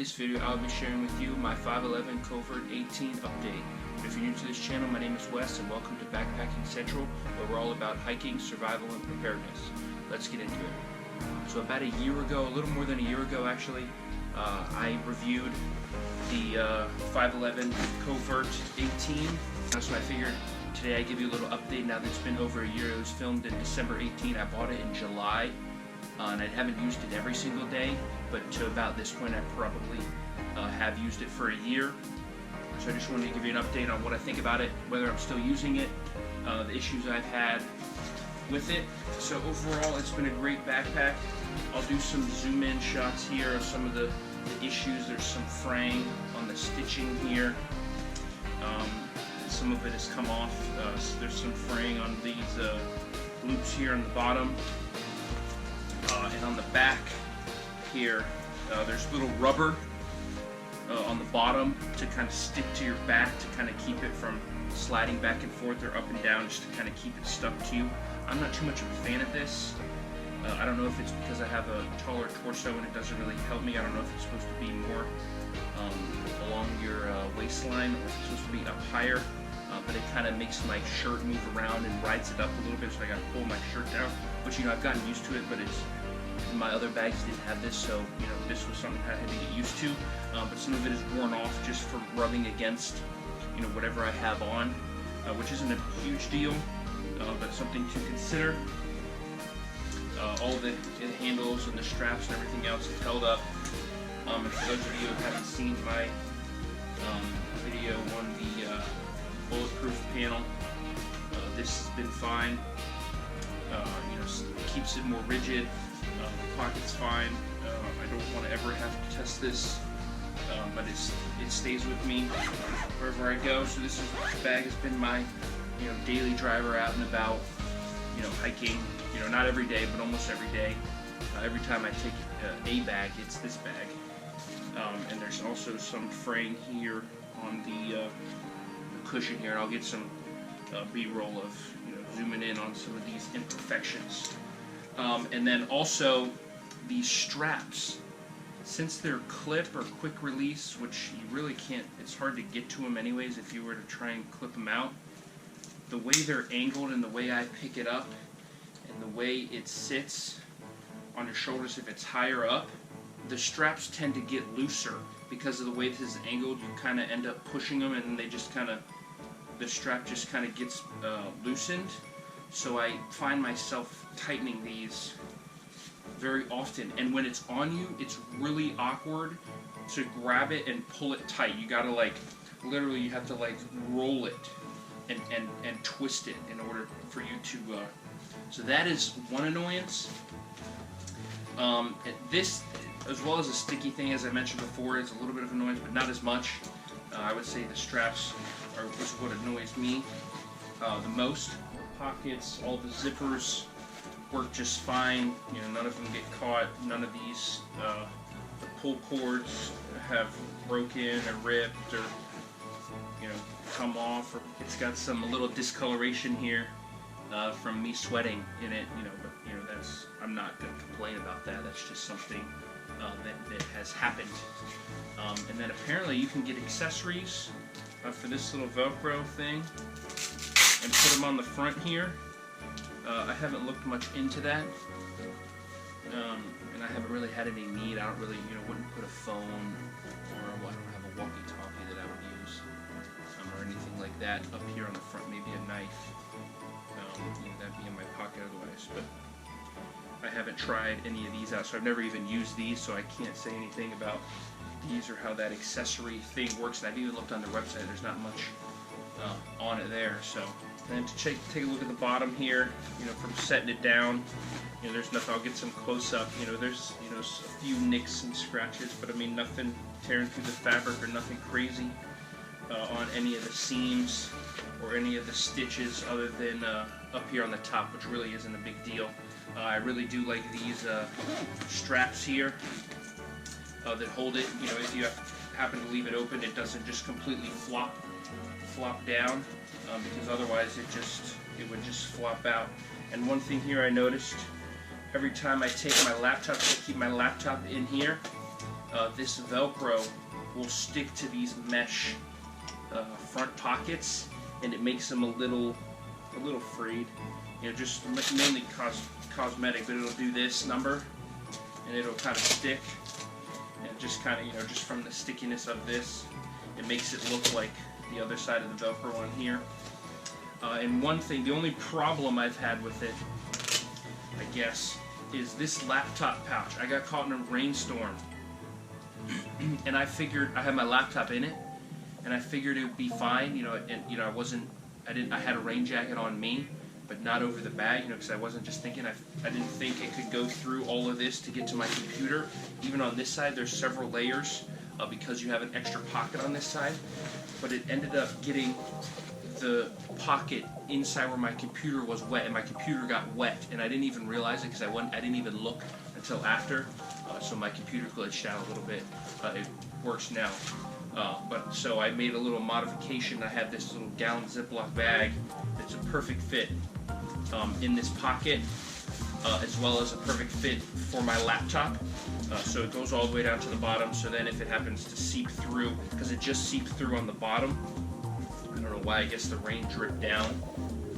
this video, I'll be sharing with you my 5.11 Covrt 18 update. If you're new to this channel, my name is Wes, and welcome to Backpacking Central, where we're all about hiking, survival, and preparedness. Let's get into it. So about a year ago, a little more than a year ago actually, I reviewed the 5.11 Covrt 18. So I figured today I'd give you a little update now that it's been over a year. It was filmed in December 18. I bought it in July. And I haven't used it every single day, but to about this point I probably have used it for a year. So I just wanted to give you an update on what I think about it, whether I'm still using it, the issues I've had with it. So overall, it's been a great backpack. I'll do some zoom in shots here of some of the issues. There's some fraying on the stitching here. Some of it has come off. So there's some fraying on these loops here on the bottom. And on the back here, there's little rubber on the bottom to kind of stick to your back to kind of keep it from sliding back and forth or up and down, just to kind of keep it stuck to you. I'm not too much of a fan of this. I don't know if it's because I have a taller torso and it doesn't really help me. I don't know if it's supposed to be more along your waistline, or if it's supposed to be up higher. But it kind of makes my shirt move around and rides it up a little bit, so I got to pull my shirt down. Which, you know, I've gotten used to it, but my other bags didn't have this, so, you know, this was something I had to get used to. But some of it is worn off just from rubbing against, you know, whatever I have on, which isn't a huge deal, but something to consider. All the handles and the straps and everything else is held up. And for those of you who haven't seen my video on the bulletproof panel, this has been fine. You know, keeps it more rigid. The pocket's fine. I don't want to ever have to test this, but it stays with me wherever I go. So this bag has been my, you know, daily driver out and about. You know, hiking. You know, not every day, but almost every day. Every time I take a bag, it's this bag. And there's also some fraying here on the cushion here, and I'll get some B-roll of, you know, zooming in on some of these imperfections. And then also these straps, since they're clip or quick release, which you really can't, it's hard to get to them anyways if you were to try and clip them out. The way they're angled and the way I pick it up and the way it sits on your shoulders, if it's higher up, the straps tend to get looser because of the way this is angled. You kind of end up pushing them, and then they just kind of, the strap just kind of gets loosened. So I find myself tightening these very often, and when it's on you, it's really awkward to grab it and pull it tight. You gotta, like, literally you have to, like, roll it and twist it in order for you to, so that is one annoyance. This, as well as a sticky thing, as I mentioned before, is a little bit of annoyance, but not as much. I would say the straps are what annoys me the most. Pockets, all the zippers work just fine. You know, none of them get caught. None of these the pull cords have broken or ripped or, you know, come off. Or it's got a little discoloration here from me sweating in it. You know, but you know, that's, I'm not going to complain about that. That's just something that has happened. And then apparently you can get accessories for this little Velcro thing and put them on the front here. I haven't looked much into that, and I haven't really had any need. I don't really, you know, wouldn't put a phone, or I don't have a walkie-talkie that I would use, or anything like that up here on the front. Maybe a knife, you know, that'd be in my pocket otherwise. But I haven't tried any of these out, so I've never even used these, so I can't say anything about these or how that accessory thing works. And I've even looked on their website. There's not much on it there. So then to take a look at the bottom here, you know, from setting it down, you know, there's nothing. I'll get some close up. You know, there's, you know, a few nicks and scratches, but I mean nothing tearing through the fabric or nothing crazy on any of the seams or any of the stitches, other than up here on the top, which really isn't a big deal. I really do like these straps here that hold it. You know, if you happen to leave it open, it doesn't just completely flop down, because otherwise it would just flop out. And one thing here I noticed, every time I take my laptop, I keep my laptop in here, this Velcro will stick to these mesh front pockets, and it makes them a little frayed. You know, just mainly cosmetic, but it'll do this number, and it'll kind of stick, and just kind of, you know, just from the stickiness of this, it makes it look like the other side of the Velcro on here. And one thing, the only problem I've had with it, I guess, is this laptop pouch. I got caught in a rainstorm, and I figured I had my laptop in it, and I figured it would be fine. You know, and you know, I had a rain jacket on me, but not over the bag. You know, because I wasn't just thinking. I didn't think it could go through all of this to get to my computer. Even on this side, there's several layers because you have an extra pocket on this side. But it ended up getting the pocket inside where my computer was wet, and my computer got wet, and I didn't even realize it because I didn't even look until after. So my computer glitched out a little bit. It works now. But so I made a little modification. I have this little gallon Ziploc bag that's a perfect fit in this pocket, as well as a perfect fit for my laptop. So it goes all the way down to the bottom, so then if it happens to seep through, because it just seeped through on the bottom, I don't know why, I guess the rain dripped down,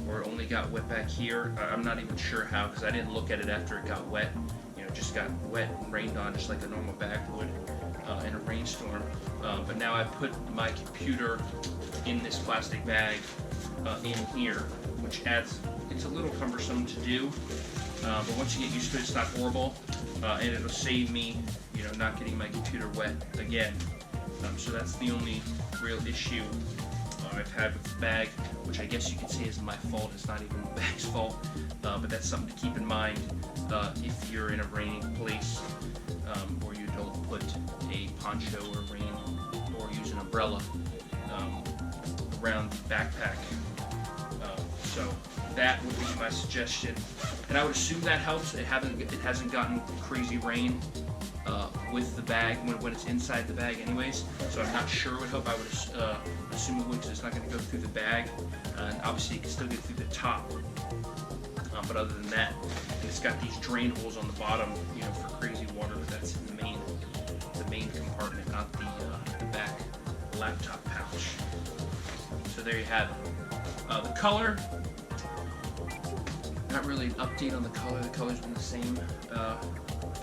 or it only got wet back here. I'm not even sure how, because I didn't look at it after it got wet. You know, it just got wet and rained on just like a normal bag would in a rainstorm. But now I put my computer in this plastic bag in here, which adds, it's a little cumbersome to do, but once you get used to it, it's not horrible, and it'll save me, you know, not getting my computer wet again. So that's the only real issue I've had with the bag, which I guess you could say is my fault. It's not even the bag's fault, but that's something to keep in mind if you're in a rainy place, or you don't put a poncho or rain or use an umbrella around the backpack. So that would be my suggestion, and I would assume that helps. It hasn't gotten crazy rain with the bag when it's inside the bag anyways, so I'm not sure it would help. I would assume it would, because it's not going to go through the bag, and obviously it can still get through the top, but other than that, it's got these drain holes on the bottom, you know, for crazy water, but that's in the main compartment, not the back laptop pouch. So there you have it. The color, not really an update on the color. The color's been the same.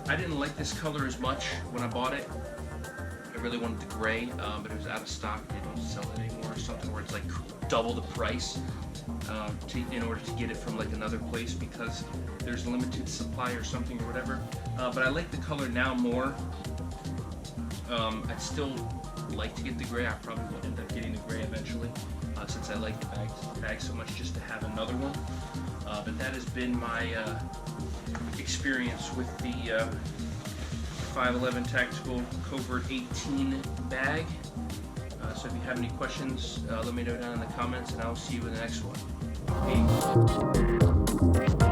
I didn't like this color as much when I bought it. I really wanted the gray, but it was out of stock. They don't sell it anymore, or something where it's like double the price in order to get it from like another place, because there's limited supply or something or whatever. But I like the color now more. I'd still like to get the gray. I probably will end up getting the gray eventually, since I like the bag so much, just to have another one. But that has been my experience with the 5.11 Tactical Covrt 18 bag. So if you have any questions, let me know down in the comments, and I'll see you in the next one. Peace.